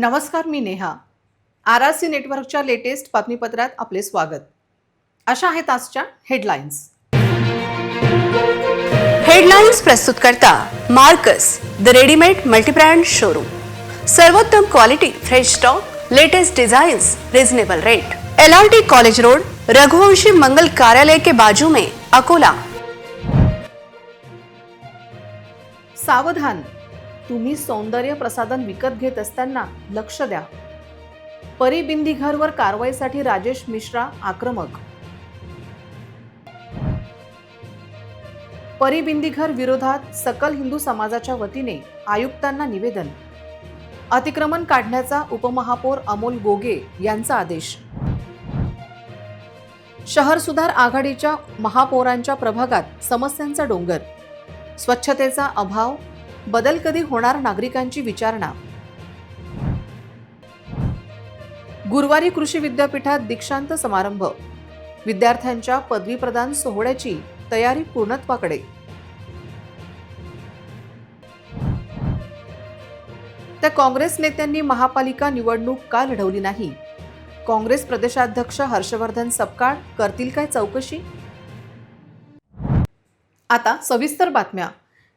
नमस्कार, मी नेहा. आरआरसी नेटवर्कच्या लेटेस्ट बातमीपत्रात आपले स्वागत. अशा आहेत आजच्या हेडलाईन्स. हेडलाईन्स प्रस्तुत करता Marcus the readymade multibrand showroom. सर्वोत्तम quality, fresh stock, latest designs, reasonable rate. LRT college road, Raghuvanshi मंगल कार्यालय के बाजू में, अकोला. सावधान, तुम्ही सौंदर्य प्रसाधन विकत घेत असताना लक्ष द्या. परी बिंदीघरवर कारवाईसाठी राजेश मिश्रा आक्रमक. परी बिंदीघर विरोधात सकल हिंदू समाजाच्या वतीने आयुक्तांना निवेदन. अतिक्रमण काढण्याचा उपमहापौर अमोल गोगे यांचा आदेश. शहर सुधार आघाडीच्या महापौरांच्या प्रभागात समस्यांचा डोंगर. स्वच्छतेचा अभाव, बदल कधी होणार, नागरिकांची विचारणा. गुरुवारी कृषी विद्यापीठात दीक्षांत समारंभ. विद्यार्थ्यांच्या पदवी प्रदान सोहळ्याची तयारी पूर्णत्वाकडे. त्या काँग्रेस नेत्यांनी महापालिका निवडणूक का लढवली नाही? काँग्रेस प्रदेशाध्यक्ष हर्षवर्धन सपकाळ करतील काय चौकशी? आता सविस्तर बातम्या.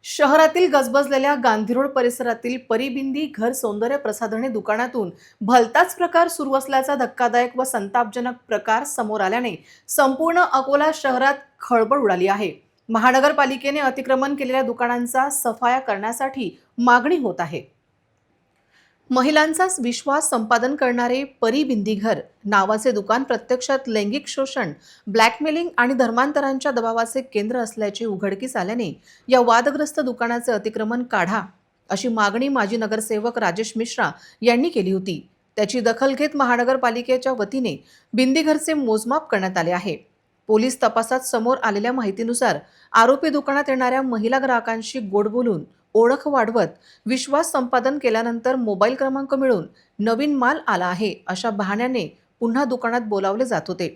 शहरातील गजबजलेल्या गांधी रोड परिसरातील परिबिंदी घर सौंदर्य प्रसाधने दुकानातून भलताच प्रकार सुरू असल्याचा धक्कादायक व संतापजनक प्रकार समोर आल्याने संपूर्ण अकोला शहरात खळबळ उडाली आहे. महानगरपालिकेने अतिक्रमण केलेल्या दुकानांचा सफाया करण्यासाठी मागणी होत आहे. महिलांचाच विश्वास संपादन करणारे परिबिंदी घर नावाचे दुकान प्रत्यक्षात लैंगिक शोषण, ब्लॅकमेलिंग आणि धर्मांतरांच्या दबावाचे केंद्र असल्याचे उघडकीस आल्याने या वादग्रस्त दुकानाचे अतिक्रमण काढा अशी मागणी माजी नगरसेवक राजेश मिश्रा यांनी केली होती. त्याची दखल घेत महानगरपालिकेच्या वतीने बिंदीघरचे मोजमाप करण्यात आले आहे. पोलीस तपासात समोर आलेल्या माहितीनुसार आरोपी दुकानात येणाऱ्या महिला ग्राहकांशी गोड बोलून ओळख वाढवत विश्वास संपादन केल्यानंतर मोबाईल क्रमांक मिळून नवीन माल आला आहे अशा बहाण्याने पुन्हा दुकानात बोलावले जात होते.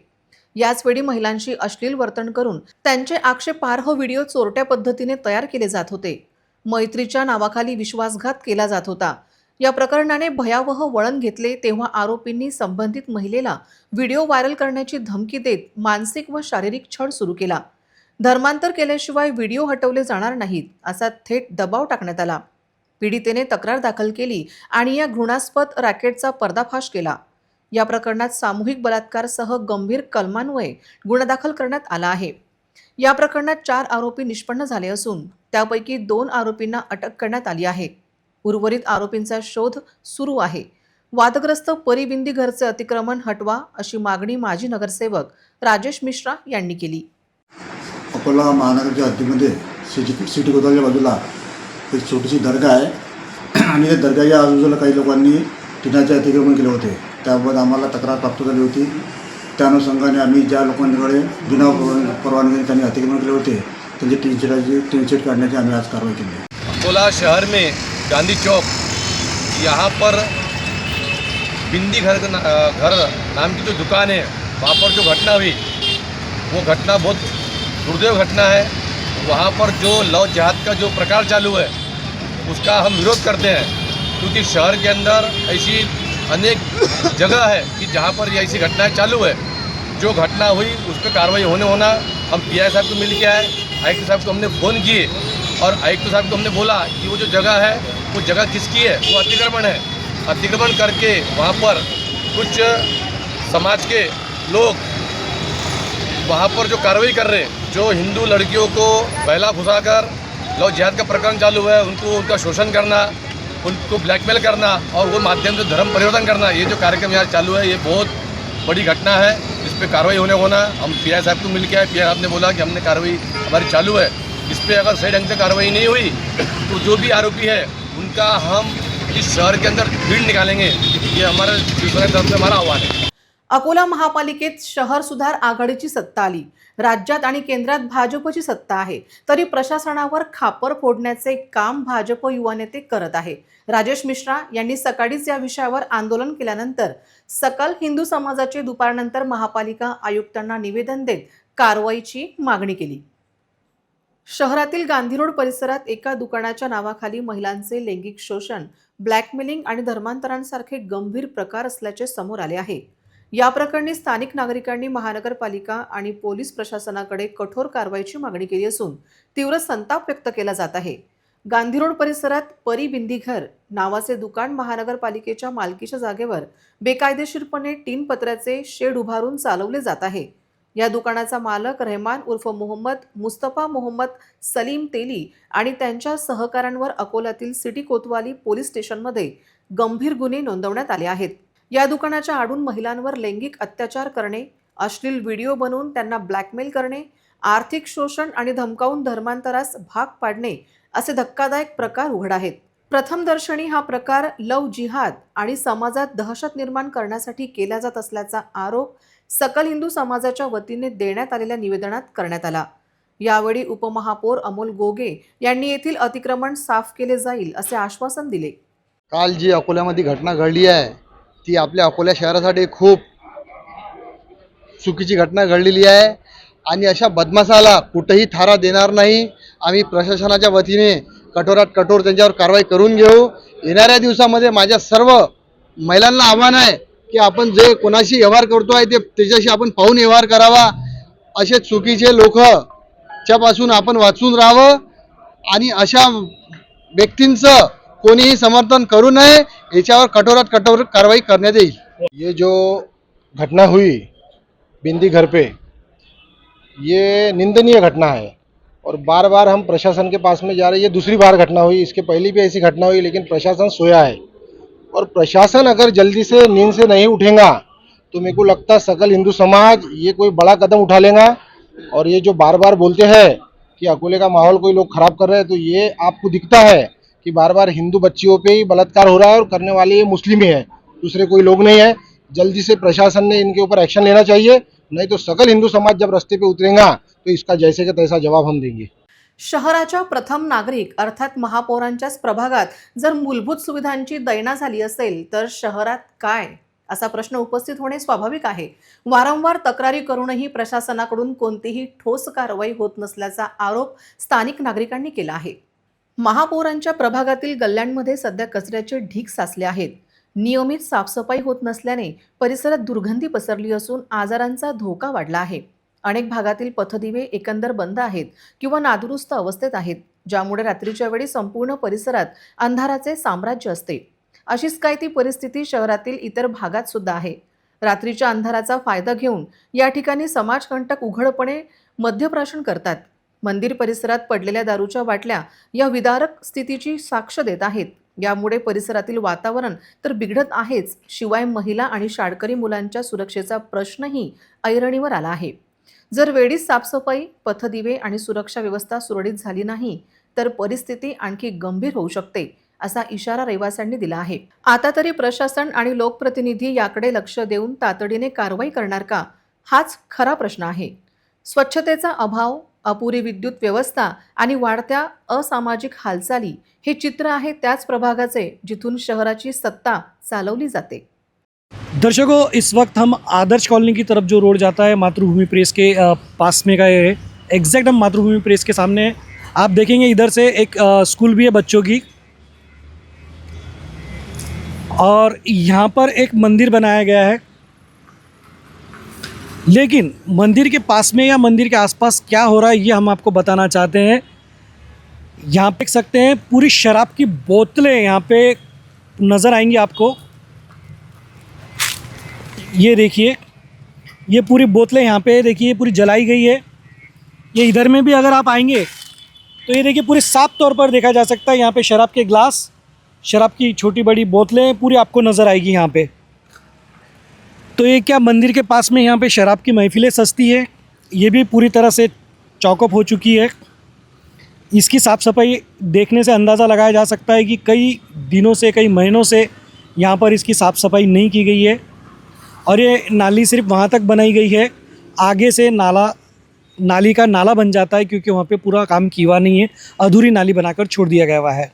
याचवेळी महिलांशी अश्लील वर्तन करून त्यांचे आक्षेपार्ह व्हिडिओ चोरट्या पद्धतीने तयार केले जात होते. मैत्रीच्या नावाखाली विश्वासघात केला जात होता. या प्रकरणाने भयावह वळण घेतले तेव्हा आरोपींनी संबंधित महिलेला व्हिडिओ व्हायरल करण्याची धमकी देत मानसिक व शारीरिक छळ सुरू केला. धर्मांतर केल्याशिवाय व्हिडिओ हटवले जाणार नाहीत असा थेट दबाव टाकण्यात आला. पीडितेने तक्रार दाखल केली आणि या घृणास्पद रॅकेटचा पर्दाफाश केला. या प्रकरणात सामूहिक बलात्कारासह गंभीर कलमान्वये गुन्हा दाखल करण्यात आला आहे. या प्रकरणात 4 आरोपी निष्पन्न झाले असून त्यापैकी 2 आरोपींना अटक करण्यात आली आहे. उर्वरित आरोपींचा शोध सुरू आहे. वादग्रस्त परिबिंदी घरचे अतिक्रमण हटवा अशी मागणी माजी नगरसेवक राजेश मिश्रा यांनी केली. अकोला महानगरच्या हद्दीमध्ये सिटी कोतवालच्या बाजूला एक छोटीशी दर्गा आहे आणि त्या दर्गाच्या आजूबाजूला काही लोकांनी टिनाचे अतिक्रमण केले होते. त्याबाबत आम्हाला तक्रार प्राप्त झाली होती. त्या अनुषंगाने आम्ही ज्या लोकांकडे बिना परवानगीने त्यांनी अतिक्रमण केले होते त्यांची टीनशेट काढण्याची आम्ही आज कारवाई केली. अकोला शहर में गांधी चौक यहाँ पर बिंदी घर नाम की जो दुकान है वहाँ पर जो घटना हुई वो घटना बहुत दुर्दैव घटना है. वहाँ पर जो लव जिहाद का जो प्रकार चालू है उसका हम विरोध करते हैं क्योंकि शहर के अंदर ऐसी अनेक जगह है कि जहाँ पर ये ऐसी घटनाएं चालू है. जो घटना हुई उस पर कार्रवाई होना हम PI साहब को मिल के आए. आयुक्त साहब को हमने फ़ोन किए और आयुक्त साहब को हमने बोला कि वो जो जगह है वो जगह किसकी है, वो अतिक्रमण है. अतिक्रमण करके वहाँ पर कुछ समाज के लोग वहाँ पर जो कार्रवाई कर रहे हैं, जो हिंदू लड़कियों को बहला फुसाकर लव जिहाद का प्रकरण चालू है उनका शोषण करना, उनको ब्लैकमेल करना और वो माध्यम से धर्म परिवर्तन करना, ये जो कार्यक्रम यहाँ चालू है ये बहुत बड़ी घटना है. इस पर कार्रवाई होना हम PI साहब को मिल के आए. PI साहब ने बोला कि हमने कार्रवाई हमारी चालू है. इस पर अगर सही ढंग से कार्रवाई नहीं हुई तो जो भी आरोपी है उनका हम इस शहर के अंदर भीड़ निकालेंगे. ये हमारे शिवसेना की तरफ से हमारा आह्वान है. अकोला महापालिकेत शहर सुधार आघाडीची सत्ता आली. राज्यात आणि केंद्रात भाजपची सत्ता आहे. तरी प्रशासनावर खापर फोडण्याचे काम भाजप युवा नेते करत आहे. राजेश मिश्रा यांनी सकाळीच या विषयावर आंदोलन केल्यानंतर सकल हिंदू समाजाचे दुपारनंतर महापालिका आयुक्तांना निवेदन देत कारवाईची मागणी केली. शहरातील गांधी रोड परिसरात एका दुकानाच्या नावाखाली महिलांचे लैंगिक शोषण, ब्लॅकमेलिंग आणि धर्मांतरांसारखे गंभीर प्रकार असल्याचे समोर आले आहे. या प्रकरणी स्थानिक नागरिकांनी महानगरपालिका आणि पोलीस प्रशासनाकडे कठोर कारवाईची मागणी केली असून तीव्र संताप व्यक्त केला जात आहे. गांधी रोड परिसरात परी बिंदी घर नावाचे दुकान महानगरपालिकेच्या मालकीच्या जागेवर बेकायदेशीरपणे टीन पत्र्याचे शेड उभारून चालवले जात आहे. या दुकानाचा मालक रहमान उर्फ मोहम्मद मुस्तफा मोहम्मद सलीम तेली आणि त्यांच्या सहकाऱ्यांवर अकोल्यातील सिटी कोतवाली पोलीस स्टेशनमध्ये गंभीर गुन्हे नोंदवण्यात आले आहेत. या दुकानाच्या आडून महिलांवर लैंगिक अत्याचार करणे, अश्लील व्हिडिओ बनवून त्यांना ब्लॅकमेल करणे, आर्थिक शोषण आणि धमकावून धर्मांतरास भाग पाडणे असे धक्कादायक प्रकार उघड आहेत. प्रथमदर्शनी हा प्रकार लव जिहाद आणि समाजात दहशत निर्माण करण्यासाठी केला जात असल्याचा आरोप सकल हिंदू समाजाच्या वतीने देण्यात आलेल्या निवेदनात करण्यात आला. यावेळी उपमहापौर अमोल गोगे यांनी येथील अतिक्रमण साफ केले जाईल असे आश्वासन दिले. काल जी अकोल्यामध्ये घटना घडली आहे ती आपल्या अकोला शहरासाठी खूप चुकीची घटना घडलेली आहे आणि अशा बदमाशाला कुठेही थारा देणार नाही. आम्ही प्रशासनाच्या वतीने कठोरात कठोर त्यांच्यावर कारवाई करून घेऊ. येणाऱ्या दिवसामध्ये माझ्या सर्व महिलांना आव्हान आहे की आपण जे कोणाशी व्यवहार करतोय ते त्याच्याशी आपण पाहून व्यवहार करावा. असे चुकीचे लोकच्यापासून आपण वाचून राहावं आणि अशा व्यक्तींचं कोणीही समर्थन करू नये. याच्यावर कठोरात कठोर कार्रवाई करण्यात येईल. ये जो घटना हुई बिंदी घर पे, ये निंदनीय घटना है और बार बार हम प्रशासन के पास में जा रहे हैं. ये दूसरी बार घटना हुई, इसके पहले भी ऐसी घटना हुई लेकिन प्रशासन सोया है. और प्रशासन अगर जल्दी से नींद से नहीं उठेगा तो मेरे को लगता है सकल हिंदू समाज ये कोई बड़ा कदम उठा लेगा. और ये जो बार बार बोलते हैं कि अकोले का माहौल कोई लोग खराब कर रहे हैं, तो ये आपको दिखता है कि बार बार हिंदू बच्चियों पे ही बलात्कार हो रहा है और करने वाले ये मुस्लिम ही है, दूसरे कोई लोग नहीं है. जल्दी से प्रशासन ने इनके ऊपर एक्शन लेना चाहिए, नहीं तो सकल हिंदू समाज जब रास्ते पे उतरेगा तो इसका जैसे का तैसा जवाब हम देंगे. शहराच्या प्रथम नागरिक अर्थात महापौरांच्याच प्रभागात जर मूलभूत सुविधांची दैना झाली असेल तर शहरात काय असा प्रश्न उपस्थित होणे स्वाभाविक आहे. वारंवार तक्रारी करूनही प्रशासनाकडून कोणतीही ठोस कारवाई होत नसल्याचा आरोप स्थानिक नागरिकांनी केला आहे. महापौरांच्या प्रभागातील गल्ल्यांमध्ये सध्या कचऱ्याचे ढीग साचले आहेत. नियमित साफसफाई होत नसल्याने परिसरात दुर्गंधी पसरली असून आजारांचा धोका वाढला आहे. अनेक भागातील पथदिवे एकंदर बंद आहेत किंवा नादुरुस्त अवस्थेत आहेत, ज्यामुळे रात्रीच्या वेळी संपूर्ण परिसरात अंधाराचे साम्राज्य असते. अशीच काय ती परिस्थिती शहरातील इतर भागात सुद्धा आहे. रात्रीच्या अंधाराचा फायदा घेऊन या ठिकाणी समाजकंटक उघडपणे मद्यप्राशन करतात. मंदिर परिसरात पडलेल्या दारूच्या बाटल्या या विदारक स्थितीची साक्ष देत आहेत. यामुळे परिसरातील वातावरण तर बिघडत आहेच, शिवाय महिला आणि शाळकरी मुलांच्या सुरक्षेचा प्रश्नही ऐरणीवर आला आहे. जर वेळीच साफसफाई, पथदिवे आणि सुरक्षा व्यवस्था सुरळीत झाली नाही तर परिस्थिती आणखी गंभीर होऊ शकते असा इशारा रहिवाशांनी दिला आहे. आता तरी प्रशासन आणि लोकप्रतिनिधी याकडे लक्ष देऊन तातडीने कारवाई करणार का, हाच खरा प्रश्न आहे. स्वच्छतेचा अभाव, अपुरी विद्युत व्यवस्था आणि वाढत्या असामाजिक हालचाली हे चित्र आहे त्याच प्रभागाचे जिथून शहराची सत्ता चालवली जाते. दर्शकों, इस वक्त हम आदर्श कॉलोनी की तरफ जो रोड जाता है मातृभूमि प्रेस के पास में का है. एग्जैक्ट हम मातृभूमि प्रेस के सामने आप देखेंगे इधर से एक स्कूल भी है बच्चों की, और यहाँ पर एक मंदिर बनाया गया है. लेकिन मंदिर के पास में या मंदिर के आसपास क्या हो रहा है ये हम आपको बताना चाहते हैं. यहाँ पे देख सकते हैं पूरी शराब की बोतलें यहाँ पे नज़र आएंगी आपको. ये देखिए, ये पूरी बोतलें यहाँ पे देखिए पूरी जलाई गई है. ये इधर में भी अगर आप आएंगे तो ये देखिए पूरे साफ तौर पर देखा जा सकता है यहाँ पे शराब के ग्लास, शराब की छोटी बड़ी बोतलें पूरी आपको नज़र आएगी यहाँ पे. तो ये क्या मंदिर के पास में यहाँ पे शराब की महफिलें सस्ती है, ये भी पूरी तरह से चौकअप हो चुकी है. इसकी साफ़ सफाई देखने से अंदाज़ा लगाया जा सकता है कि कई दिनों से, कई महीनों से यहाँ पर इसकी साफ़ सफाई नहीं की गई है. और ये नाली सिर्फ वहाँ तक बनाई गई है, आगे से नाली का नाला बन जाता है क्योंकि वहाँ पे पूरा काम किया नहीं है, अधूरी नाली बनाकर छोड़ दिया गया हुआ है.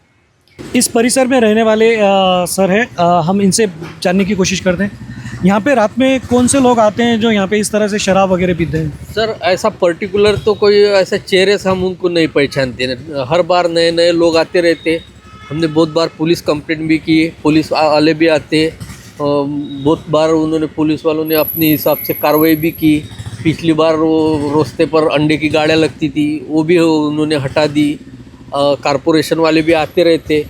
इस परिसर में रहने वाले सर हैं, हम इनसे जानने की कोशिश करते हैं। यहाँ पे रात में कौन से लोग आते हैं जो यहाँ पे इस तरह से शराब वगैरह पीते हैं? सर ऐसा पर्टिकुलर तो कोई ऐसा चेहरे से हम उनको नहीं पहचानते। हर बार नए नए लोग आते रहते। हमने बहुत बार पुलिस कंप्लेंट भी की, पुलिस वाले भी आते। बहुत बार उन्होंने पुलिस वालों ने अपने हिसाब से कार्रवाई भी की। पिछली बार वो रास्ते पर अंडे की गाड़ियाँ लगती थी, वो भी उन्होंने हटा दी। कारपोरेशन वाले भी आते रहते।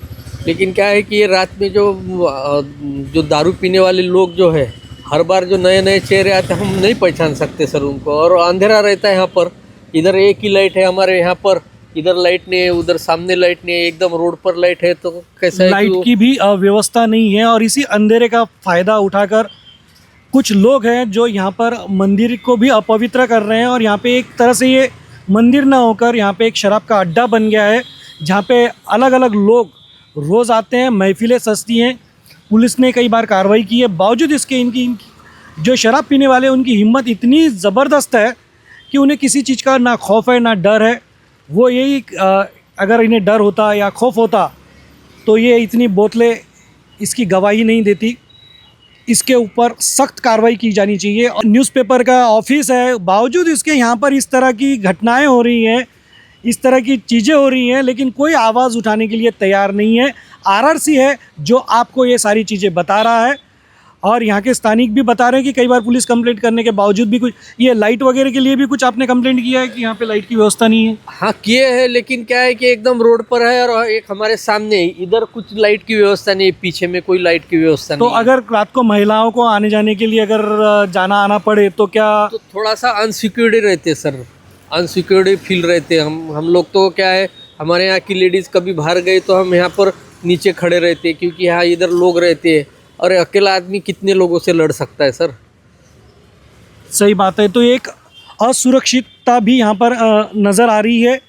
लेकिन क्या है कि ये रात में जो दारू पीने वाले लोग जो है, हर बार जो नए नए चेहरे आते हैं, हम नहीं पहचान सकते सर उनको। और अंधेरा रहता है यहाँ पर। इधर एक ही लाइट है हमारे यहाँ पर, इधर लाइट नहीं है, उधर सामने लाइट नहीं है, एकदम रोड पर लाइट है। तो कैसा है कि लाइट की भी व्यवस्था नहीं है और इसी अंधेरे का फ़ायदा उठाकर कुछ लोग हैं जो यहाँ पर मंदिर को भी अपवित्र कर रहे हैं। और यहाँ पे एक तरह से ये मंदिर ना होकर यहाँ पे एक शराब का अड्डा बन गया है, जहाँ पे अलग अलग लोग रोज़ आते हैं, महफिलें सजती हैं। पुलिस ने कई बार कार्रवाई की है, बावजूद इसके इनकी जो शराब पीने वाले हैं उनकी हिम्मत इतनी ज़बरदस्त है कि उन्हें किसी चीज़ का ना खौफ है ना डर है। वो यही अगर इन्हें डर होता या खौफ होता तो ये इतनी बोतलें इसकी गवाही नहीं देती। इसके ऊपर सख्त कार्रवाई की जानी चाहिए। और न्यूज़पेपर का ऑफिस है, बावजूद इसके यहाँ पर इस तरह की घटनाएं हो रही हैं, इस तरह की चीज़ें हो रही हैं, लेकिन कोई आवाज़ उठाने के लिए तैयार नहीं है। आरआरसी है जो आपको ये सारी चीज़ें बता रहा है और यहाँ के स्थानिक भी बता रहे हैं कि कई बार पुलिस कंप्लेंट करने के बावजूद भी कुछ ये लाइट वगैरह के लिए भी कुछ आपने कंप्लेंट किया है कि यहाँ पे लाइट की व्यवस्था नहीं है? हाँ किए हैं, लेकिन क्या है कि एकदम रोड पर है और एक हमारे सामने ही, इधर कुछ लाइट की व्यवस्था नहीं है, पीछे में कोई लाइट की व्यवस्था तो नहीं है। अगर रात को महिलाओं को आने जाने के लिए अगर जाना आना पड़े तो क्या? तो थोड़ा सा अनसिक्योर्ड रहते सर, अनसिक्योर्ड फील रहते हम लोग। तो क्या है, हमारे यहाँ की लेडीज़ कभी बाहर गए तो हम यहाँ पर नीचे खड़े रहते, क्योंकि यहाँ इधर लोग रहते हैं और अकेला आदमी कितने लोगों से लड़ सकता है सर। सही बात है। तो एक असुरक्षितता भी यहाँ पर नज़र आ रही है।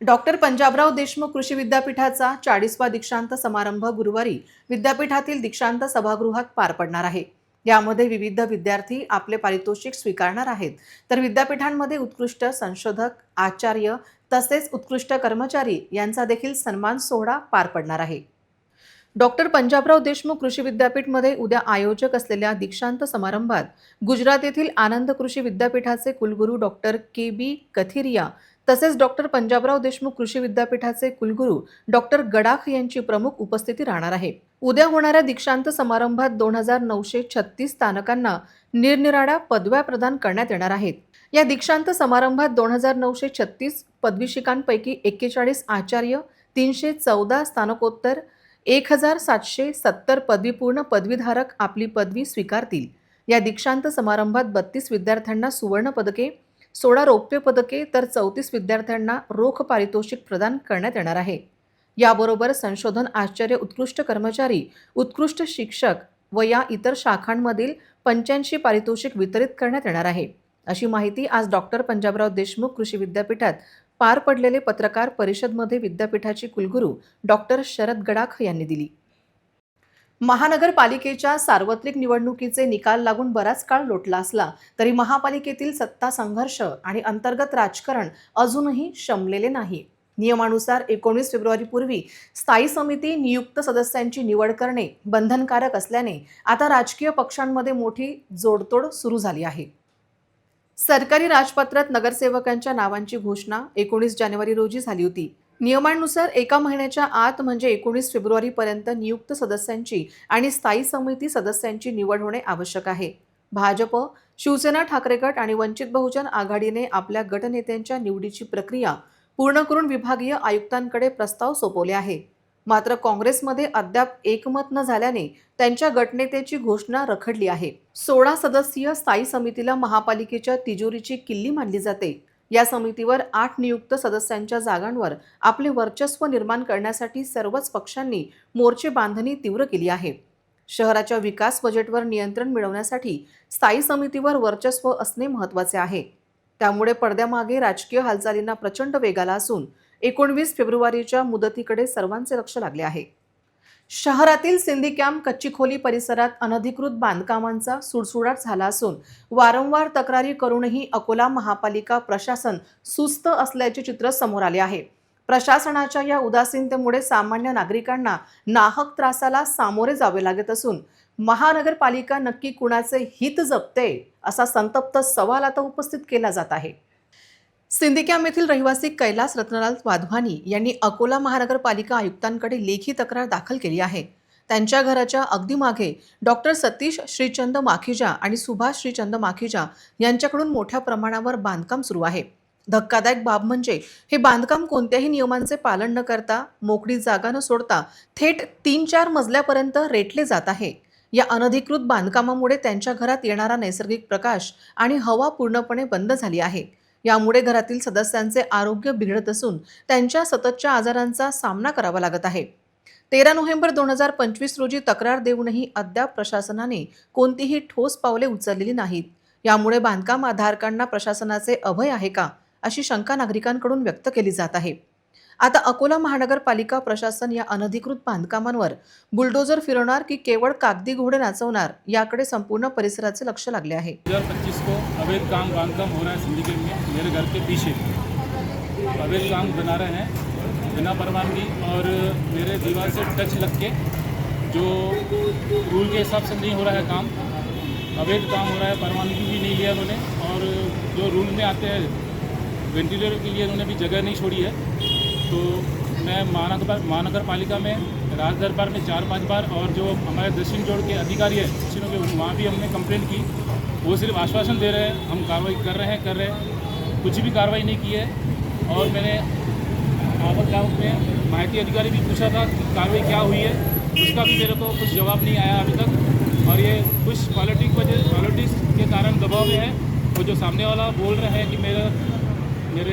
डॉक्टर पंजाबराव देशमुख कृषी विद्यापीठाचा 40वा दीक्षांत समारंभ गुरुवारी विद्यापीठातील दीक्षांत सभागृहात पार पडणार आहे। यामध्ये विविध विद्यार्थी आपले पारितोषिक स्वीकारणार आहेत, तर विद्यापीठांमध्ये उत्कृष्ट संशोधक, आचार्य तसेच उत्कृष्ट कर्मचारी यांचा देखील सन्मान सोहळा पार पडणार आहे। डॉक्टर पंजाबराव देशमुख कृषी विद्यापीठमध्ये उद्या आयोजक असलेल्या दीक्षांत समारंभात गुजरात येथील आनंद कृषी विद्यापीठाचे कुलगुरू डॉक्टर के.बी. कथिरिया तसेच डॉक्टर पंजाबराव देशमुख कृषी विद्यापीठाचे कुलगुरू डॉक्टर गडाख यांची प्रमुख उपस्थिती राहणार आहे। उद्या होणाऱ्या दीक्षांत समारंभात 2936 स्थानकांना निरनिराळ्या पदव्या प्रदान करण्यात येणार आहेत। या दीक्षांत समारंभात 2936 पदवीशिकांपैकी 41 आचार्य, 314 स्नातकोत्तर, 1770 पदवीपूर्ण पदवीधारक आपली पदवी स्वीकारतील। या दीक्षांत समारंभात 32 विद्यार्थ्यांना सुवर्ण पदके, 16 रौप्य पदके तर 34 विद्यार्थ्यांना रोख पारितोषिक प्रदान करण्यात येणार आहे। याबरोबर संशोधन आचार्य, उत्कृष्ट कर्मचारी, उत्कृष्ट शिक्षक व या इतर शाखांमधील 85 पारितोषिक वितरित करण्यात येणार आहे, अशी माहिती आज डॉक्टर पंजाबराव देशमुख कृषी विद्यापीठात पार पडलेले पत्रकार परिषदमध्ये विद्यापीठाचे कुलगुरू डॉक्टर शरद गडाख यांनी दिली। महानगरपालिकेच्या सार्वत्रिक निवडणुकीचे निकाल लागून बराच काळ लोटला असला तरी महापालिकेतील सत्ता संघर्ष आणि अंतर्गत राजकारण अजूनही शमलेले नाही। नियमानुसार 19 फेब्रुवारीपूर्वी स्थायी समिती नियुक्त सदस्यांची निवड करणे बंधनकारक असल्याने आता राजकीय पक्षांमध्ये मोठी जोडतोड सुरू झाली आहे। सरकारी राजपत्रात नगरसेवकांच्या नावांची घोषणा 19 जानेवारी रोजी झाली होती। नियमानुसार एका महिन्याच्या आत म्हणजे 19 फेब्रुवारीपर्यंत नियुक्त सदस्यांची आणि स्थायी समिती सदस्यांची निवड होणे आवश्यक आहे। भाजप, शिवसेना, ठाकरे गट आणि वंचित बहुजन आघाडीने आपल्या गटनेत्यांच्या निवडीची प्रक्रिया पूर्ण करून विभागीय आयुक्तांकडे प्रस्ताव सोपवले आहे। मात्र काँग्रेसमध्ये अद्याप एकमत न झाल्याने त्यांच्या गटनेत्याची घोषणा रखडली आहे। 16 सदस्यीय स्थायी समितीला महापालिकेच्या तिजोरीची किल्ली मानली जाते। या समितीवर 8 नियुक्त सदस्यांच्या जागांवर आपले वर्चस्व निर्माण करण्यासाठी सर्वच पक्षांनी मोर्चे बांधणी तीव्र केली आहे। शहराच्या विकास बजेटवर नियंत्रण मिळवण्यासाठी स्थायी समितीवर वर्चस्व असणे महत्त्वाचे आहे। त्यामुळे पडद्यामागे राजकीय हालचालींना प्रचंड वेग आला असून 19 फेब्रुवारीच्या मुदतीकडे सर्वांचे लक्ष लागले आहे। शहरातील सिंधी कॅम्प कच्ची खोली परिसरात अनधिकृत बांधकामांचा सुळसुळाट झाला असून वारंवार तक्रारी करूनही अकोला महापालिका प्रशासन सुस्त असल्याचे चित्र समोर आले आहे। प्रशासनाच्या या उदासीनतेमुळे सामान्य नागरिकांना नाहक त्रासाला सामोरे जावे लागत असून महानगरपालिका नक्की कुणाचे हित जपते असा संतप्त सवाल आता उपस्थित केला जात आहे. सिंदीकॅम्प येथील रहिवासी कैलास रत्नलाल वाधवानी यांनी अकोला महानगरपालिका आयुक्तांकडे लेखी तक्रार दाखल केली आहे. त्यांच्या घराच्या अगदी मागे डॉक्टर सतीश श्रीचंद माखीजा आणि सुभाष श्रीचंद माखीजा यांच्याकडून मोठ्या प्रमाणावर बांधकाम सुरू आहे. धक्कादायक बाब म्हणजे हे बांधकाम कोणत्याही नियमांचे पालन न करता मोकळी जागा न सोडता थेट 3-4 मजल्यापर्यंत रेटले जात आहे. या अनधिकृत बांधकामामुळे त्यांच्या घरात येणारा नैसर्गिक प्रकाश आणि हवा पूर्णपणे बंद झाली आहे. यामुळे घरातील सदस्यांचे आरोग्य बिघडत असून त्यांच्या सततच्या आजारांचा सामना करावा लागत आहे. 13 नोव्हेंबर 2025 रोजी तक्रार देऊनही अद्याप प्रशासनाने कोणतीही ठोस पावले उचललेली नाहीत. यामुळे बांधकाम धारकांना प्रशासनाचे अभय आहे का अशी शंका नागरिकांकडून व्यक्त केली जात आहे. आता अकोला महानगरपालिका प्रशासन या अनधिकृत बांधकामांवर बुलडोजर फिरवणार की केवळ कागदी घोडे नाचवणार याकडे संपूर्ण परिसराचे लक्ष लागले आहे. 2025 को अवैध बांधकाम हो रहा है सिंदीकॅम्प में. मेरे घर के पीछे अवैध काम बना रहे हैं बिना परवानगी और मेरे दीवार से टच लग के जो रूल के हिसाब से नहीं हो रहा है काम, अवैध काम हो रहा है. परवानगी भी नहीं लिया उन्होंने और जो रूल में आते हैं वेंटिलेटर के लिए उन्होंने भी जगह नहीं छोड़ी है. तो मैं महानगर पालिका में राज दरबार में 4-5 बार और जो हमारे दक्षिण जोड़ के अधिकारी है दक्षिणों के वहाँ भी हमने कंप्लेंट की. वो सिर्फ आश्वासन दे रहे हैं हम कार्रवाई कर रहे हैं, कुछ भी कार्रवाई नहीं की है. और मैंने आवक जावक में माहिती अधिकारी भी पूछा था कार्रवाई क्या हुई है, उसका भी मेरे को कुछ जवाब नहीं आया अभी तक. और ये कुछ पॉलिटिक्स के कारण दबाव में है. वो जो सामने वाला बोल रहे हैं कि मेरे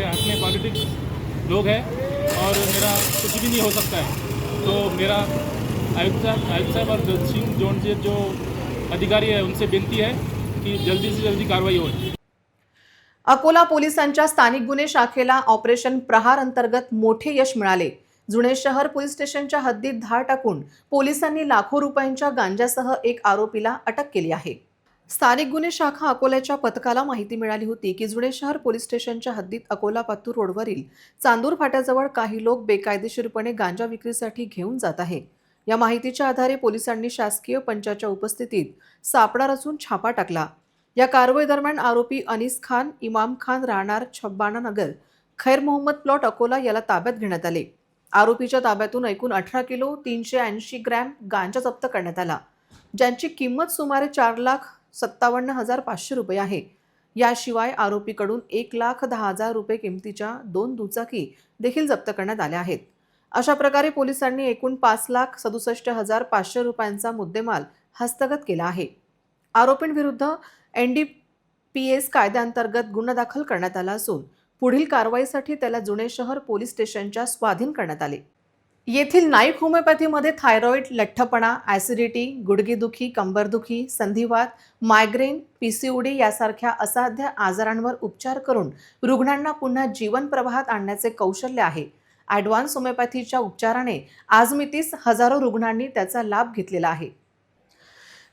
हाथ में पॉलिटिक्स लोग हैं और मेरा कुछ भी नहीं हो सकता है. तो मेरा आयुक्त साहब और दक्षिण जोन से जो अधिकारी है उनसे विनती है कि जल्दी से जल्दी कार्रवाई हो. अकोला पोलिसांच्या स्थानिक गुन्हे शाखेला ऑपरेशन प्रहार अंतर्गत मोठे यश मिळाले. जुने शहर पोलीस स्टेशनच्या हद्दीत धाड टाकून पोलिसांनी लाखो रुपयांच्या गांजासह एक आरोपीला अटक केली आहे. स्थानिक गुन्हे शाखा अकोल्याच्या पथकाला माहिती मिळाली होती की जुने शहर पोलीस स्टेशनच्या हद्दीत अकोला पातूर रोडवरील चांदूर फाट्याजवळ काही लोक बेकायदेशीरपणे गांजा विक्रीसाठी घेऊन जात आहे. या माहितीच्या आधारे पोलिसांनी शासकीय पंचाच्या उपस्थितीत सापळा रचून छापा टाकला. या कारवाई दरम्यान आरोपी अनीस खान, इमाम खान राहणार छब्बाना नगर, खैर मोहम्मद प्लॉट अकोला याला ताब्यात घेण्यात आले. आरोपीच्या ताब्यातून एकूण 18 किलो 380 ग्रॅम गांजा जप्त करण्यात आला, ज्यांची किंमत सुमारे 4,57,500 रुपये आहे. याशिवाय आरोपीकडून 1,10,000 रुपये किमतीच्या 2 दुचाकी देखील जप्त करण्यात आल्या आहेत. अशा प्रकारे पोलिसांनी एकूण 5,67,500 रुपयांचा मुद्देमाल हस्तगत केला आहे. आरोपींविरुद्ध NDPS कायद्याअंतर्गत गुन्हा दाखल करण्यात आला असून पुढील कारवाईसाठी त्याला जुने शहर पोलीस स्टेशनच्या स्वाधीन करण्यात आले. येथील नाईक होमिओपॅथीमध्ये थायरॉइड, लठ्ठपणा, ॲसिडिटी, गुडघेदुखी, कंबरदुखी, संधिवात, मायग्रेन, PCOD यासारख्या असाध्य आजारांवर उपचार करून रुग्णांना पुन्हा जीवन प्रवाहात आणण्याचे कौशल्य आहे. ॲडव्हान्स होमिओपॅथीच्या उपचाराने आजमितीस हजारो रुग्णांनी त्याचा लाभ घेतलेला आहे.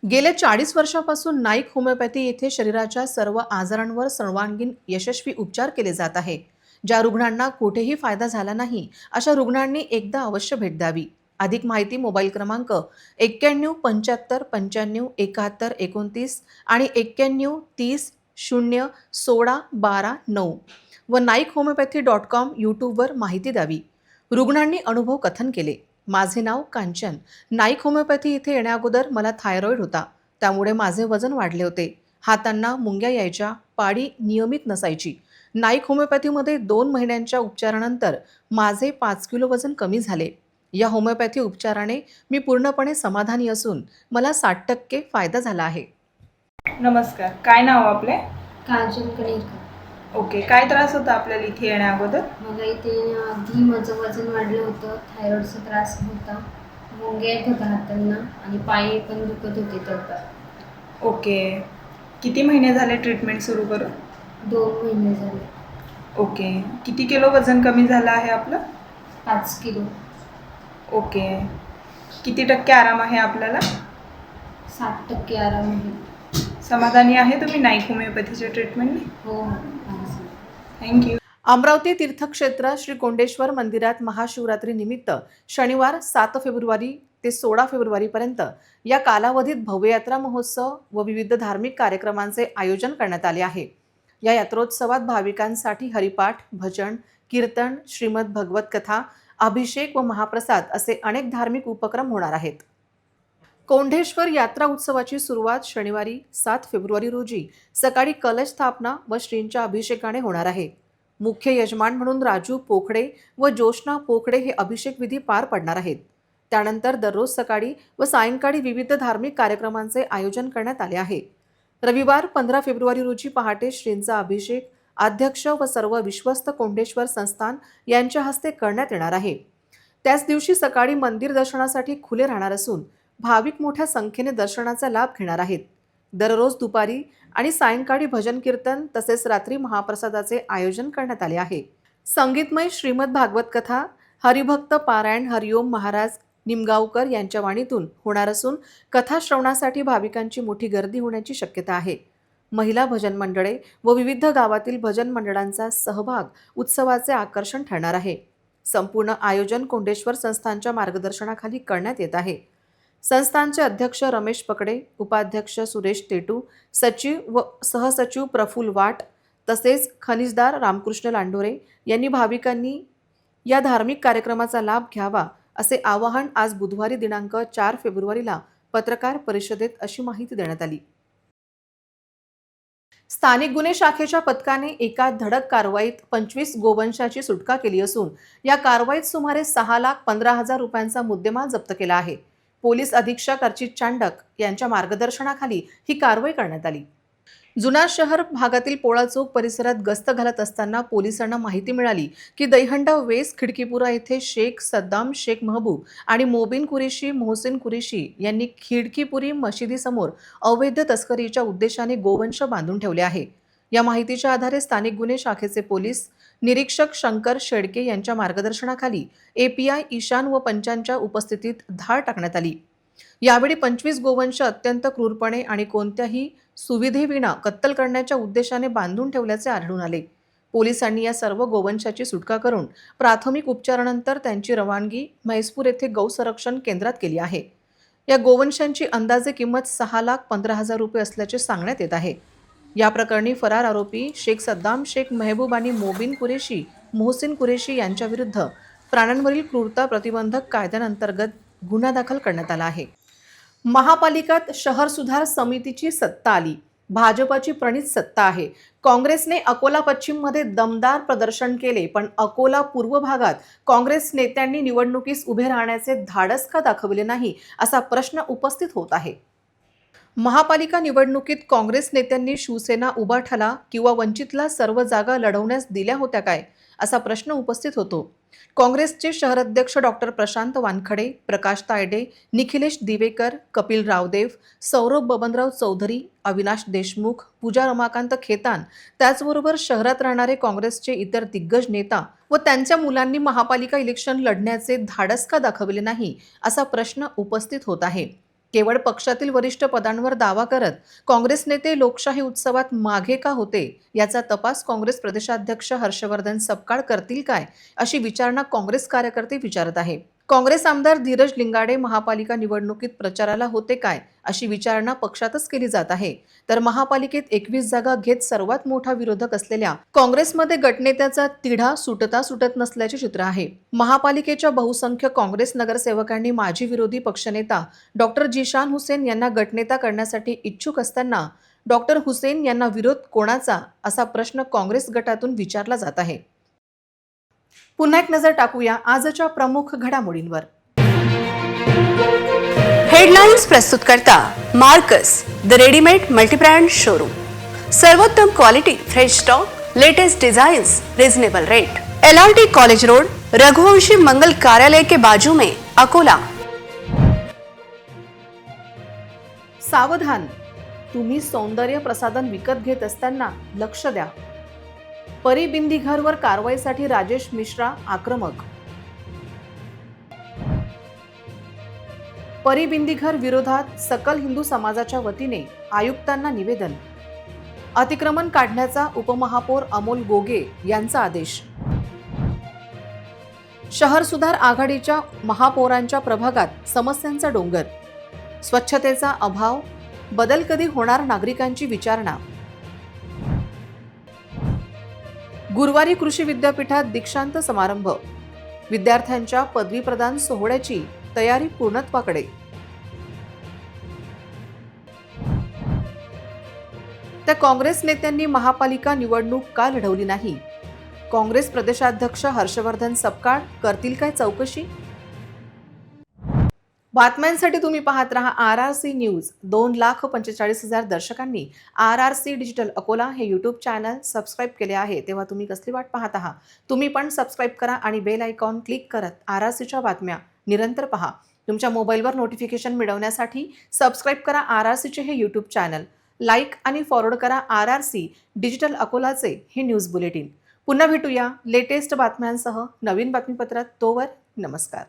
गेल्या 40 वर्षापासून नाईक होमिओपॅथी येथे शरीराच्या सर्व आजारांवर सर्वांगीण यशस्वी उपचार केले जात आहे. ज्या रुग्णांना कुठेही फायदा झाला नाही अशा रुग्णांनी एकदा अवश्य भेट द्यावी. अधिक माहिती मोबाईल क्रमांक 91 75 95 71 29 आणि 91 30 0 16 12 9 व naikhomeopathy.com यूट्यूबवर माहिती द्यावी. रुग्णांनी अनुभव कथन केले. माझे नाव कांचन. नाईक होमिओपॅथी इथे येण्याअगोदर मला थायरॉइड होता, त्यामुळे माझे वजन वाढले होते. हातांना मुंग्या यायच्या, पाळी नियमित नसायची. नाईक होमिओपॅथीमध्ये 2 महिन्यांच्या उपचारानंतर माझे 5 किलो वजन कमी झाले. या होमिओपॅथी उपचाराने मी पूर्णपणे समाधानी असून मला 60% फायदा झाला आहे. नमस्कार, काय नाव आपले? कांचन कणेरकर. ओके, काय त्रास होता आपल्याला इथे येण्या अगोदर? मला इथे आधी माझं वजन वाढलं होतं, थायरॉइडचा त्रास होता, मुंग्या येत होत्या हातांना आणि पाय पण दुखत होते तळपाय. ओके, किती महिने झाले ट्रीटमेंट सुरू करून? 2 महिने झाले. ओके, किती किलो वजन कमी झालं आहे आपलं? 5 किलो. ओके, किती टक्के आराम आहे आपल्याला? 60% आराम आहे. समाधानी आहे तुम्ही नाईक होमिओपॅथीच्या ट्रीटमेंटने? हो. थँक्यू. अमरावती तीर्थक्षेत्र श्री कोंडेश्वर मंदिरात महाशिवरात्री निमित्त शनिवार 7 फेब्रुवारी ते 16 फेब्रुवारीपर्यंत या कालावधीत भव्य यात्रा महोत्सव व विविध धार्मिक कार्यक्रमांचे आयोजन करण्यात आले आहे। या यात्रोत्सवात भाविकांसाठी हरिपाठ, भजन, कीर्तन, श्रीमद भगवत कथा, अभिषेक व महाप्रसाद असे अनेक धार्मिक उपक्रम होणार आहेत। कोंढेश्वर यात्रा उत्सवाची सुरुवात शनिवारी 7 फेब्रुवारी रोजी सकाळी कलश स्थापना व श्रींच्या अभिषेकाने होणार आहे। मुख्य यजमान म्हणून राजू पोखडे व जोशना पोखडे हे अभिषेक विधी पार पडणार आहेत। त्यानंतर दररोज सकाळी व सायंकाळी विविध धार्मिक कार्यक्रमांचे आयोजन करण्यात आले आहे। रविवार 15 फेब्रुवारी रोजी पहाटे श्रींचा अभिषेक अध्यक्ष व सर्व विश्वस्त कोंढेश्वर संस्थान यांच्या हस्ते करण्यात येणार आहे। त्याच दिवशी सकाळी मंदिर दर्शनासाठी खुले राहणार असून भाविक मोठ्या संख्येने दर्शनाचा लाभ घेणार आहेत। दररोज दुपारी आणि सायंकाळी भजन कीर्तन तसेच रात्री महाप्रसादाचे आयोजन करण्यात आले आहे। संगीतमय श्रीमद भागवत कथा, हरिभक्त पारायण हरिओम महाराज निमगावकर यांच्या वाणीतून होणार असून कथा श्रवणासाठी भाविकांची मोठी गर्दी होण्याची शक्यता आहे। महिला भजन मंडळे व विविध गावातील भजन मंडळांचा सहभाग उत्सवाचे आकर्षण ठरणार आहे। संपूर्ण आयोजन कोंढेश्वर संस्थानच्या मार्गदर्शनाखाली करण्यात येत आहे। संस्थानचे अध्यक्ष रमेश पकडे, उपाध्यक्ष सुरेश तेटू, सचिव व सहसचिव प्रफुल्ल वाट तसेच खनिजदार रामकृष्ण लांडोरे यांनी भाविकांनी या धार्मिक कार्यक्रमाचा लाभ घ्यावा असे आवाहन आज बुधवारी दिनांक 4 फेब्रुवारीला पत्रकार परिषदेत अशी माहिती देण्यात आली। स्थानिक गुन्हे शाखेच्या पथकाने एका धडक कारवाईत 25 गोवंशाची सुटका केली असून या कारवाईत सुमारे 6,15,000 रुपयांचा मुद्देमाल जप्त केला आहे। पोलीस अधीक्षक अर्चित चांडक यांच्या मार्गदर्शनाखाली ही कारवाई करण्यात आली। जुना शहर भागातील पोळा चौक परिसरात गस्त घालत असताना पोलिसांना माहिती मिळाली की दहिहंडा वेस खिडकीपुरा येथे शेख सद्दाम शेख महबूब आणि मोबिन कुरेशी मोहसिन कुरेशी यांनी खिडकीपुरी मशिदीसमोर अवैध तस्करीच्या उद्देशाने गोवंश बांधून ठेवले आहे। या माहितीच्या आधारे स्थानिक गुन्हे शाखेचे पोलीस निरीक्षक शंकर शेडके यांच्या मार्गदर्शनाखाली API ईशान व पंचांच्या उपस्थितीत धाड टाकण्यात आली। यावेळी 25 गोवंश अत्यंत क्रूरपणे आणि कोणत्याही सुविधेविना कत्तल करण्याच्या उद्देशाने बांधून ठेवल्याचे आढळून आले। पोलिसांनी या सर्व गोवंशाची सुटका करून प्राथमिक उपचारानंतर त्यांची रवानगी म्हैसपूर येथे गौ संरक्षण केंद्रात केली आहे। या गोवंशांची अंदाजे किंमत 6,15,000 रुपये असल्याचे सांगण्यात येत आहे। या प्रकरणी फरार आरोपी शेख सद्दाम शेख महबूब आणि मोबिन कुरेशी मोहसिन कुरेशी यांच्याविरुद्ध प्राण्यांवरील क्रूरता प्रतिबंधक कायद्याअंतर्गत गुन्हा दाखल करण्यात आला आहे। महापालिकात शहर सुधार समितीची सत्ता आली। भाजपची प्रणित सत्ता आहे। काँग्रेसने अकोला पश्चिममध्ये दमदार प्रदर्शन केले, पण अकोला पूर्व भागात काँग्रेस नेत्यांनी निवडणुकीस उभे राहण्याचे धाडस का दाखवले नाही असा प्रश्न उपस्थित होत आहे। महापालिका निवडणुकीत काँग्रेस नेत्यांनी शिवसेना उभाठाला किंवा वंचितला सर्व जागा लढवण्यास दिल्या होत्या काय असा प्रश्न उपस्थित होतो। काँग्रेसचे शहराध्यक्ष डॉक्टर प्रशांत वानखडे, प्रकाश तायडे, निखिलेश दिवेकर, कपिल रावदेव, सौरभ बबनराव चौधरी, अविनाश देशमुख, पूजा रमाकांत खेतान त्याचबरोबर शहरात राहणारे काँग्रेसचे इतर दिग्गज नेता व त्यांच्या मुलांनी महापालिका इलेक्शन लढण्याचे धाडस का दाखवले नाही असा प्रश्न उपस्थित होत आहे। केवळ पक्षातील वरिष्ठ पदांवर दावा करत काँग्रेस नेते लोकशाही उत्सवात मागे का होते याचा तपास काँग्रेस प्रदेशाध्यक्ष हर्षवर्धन सपकाळ करतील काय अशी विचारणा काँग्रेस कार्यकर्ते विचारत आहे। काँग्रेस आमदार धीरज लिंगाडे महापालिका निवडणुकीत प्रचाराला होते काय अशी विचारणा पक्षातच केली जात आहे, तर महापालिकेत 21 जागा घेत सर्वात मोठा विरोधक असलेल्या काँग्रेसमध्ये गटनेत्याचा तिढा सुटत नसल्याचे चित्र आहे। महापालिकेच्या बहुसंख्य काँग्रेस नगरसेवकांनी माजी विरोधी पक्षनेता डॉक्टर जिशान हुसेन यांना गटनेता करण्यासाठी इच्छुक असताना डॉक्टर हुसेन यांना विरोध कोणाचा असा प्रश्न काँग्रेस गटातून विचारला जात आहे। पुन्हा एक नजर टाकूया आजच्या प्रमुख घडामोडींवर। हेडलाइन्स प्रस्तुत करता Marcus the readymade multibrand showroom. सर्वोत्तम quality, fresh stock, latest designs, reasonable rate. LRT college road, Raghuvanshi मंगल कार्यालय के बाजू में, अकोला। सावधान, तुम्ही सौंदर्य प्रसाधन विकत घेत असताना लक्ष द्या। परी बिंदीघरवर कारवाईसाठी राजेश मिश्रा आक्रमक। परी बिंदीघर विरोधात सकल हिंदू समाजाच्या वतीने आयुक्तांना निवेदन। अतिक्रमण काढण्याचा उपमहापौर अमोल गोगे यांचा आदेश. शहर सुधार आघाडीच्या महापौरांच्या प्रभागात समस्यांचा डोंगर. स्वच्छतेचा अभाव, बदल कधी होणार नागरिकांची विचारणा. गुरुवारी कृषी विद्यापीठात दीक्षांत समारंभ. विद्यार्थ्यांच्या पदवी प्रदान सोहळ्याची तयारी पूर्णत्वाकडे. त्या काँग्रेस नेत्यांनी महापालिका निवडणूक का लढवली नाही? काँग्रेस प्रदेशाध्यक्ष हर्षवर्धन सपकाळ करतील काय चौकशी? बातम्यांसाठी तुम्ही पाहत रहा RRC news. 2,45,000 दर्शकांनी RRC digital Akola हे यूट्यूब चॅनल सबस्क्राईब केले आहे. तेव्हा तुम्ही कसली वाट पाहत आहात? तुम्ही पण सबस्क्राईब करा आणि बेल आयकॉन क्लिक करत RRCच्या बातम्या निरंतर पहा. तुमच्या मोबाईलवर नोटिफिकेशन मिळवण्यासाठी सबस्क्राईब करा RRCचे हे यूट्यूब चॅनल. लाईक आणि फॉरवर्ड करा RRC डिजिटल अकोलाचे हे न्यूज बुलेटिन. पुन्हा भेटूया लेटेस्ट बातम्यांसह नवीन बातमीपत्रात. तोवर नमस्कार.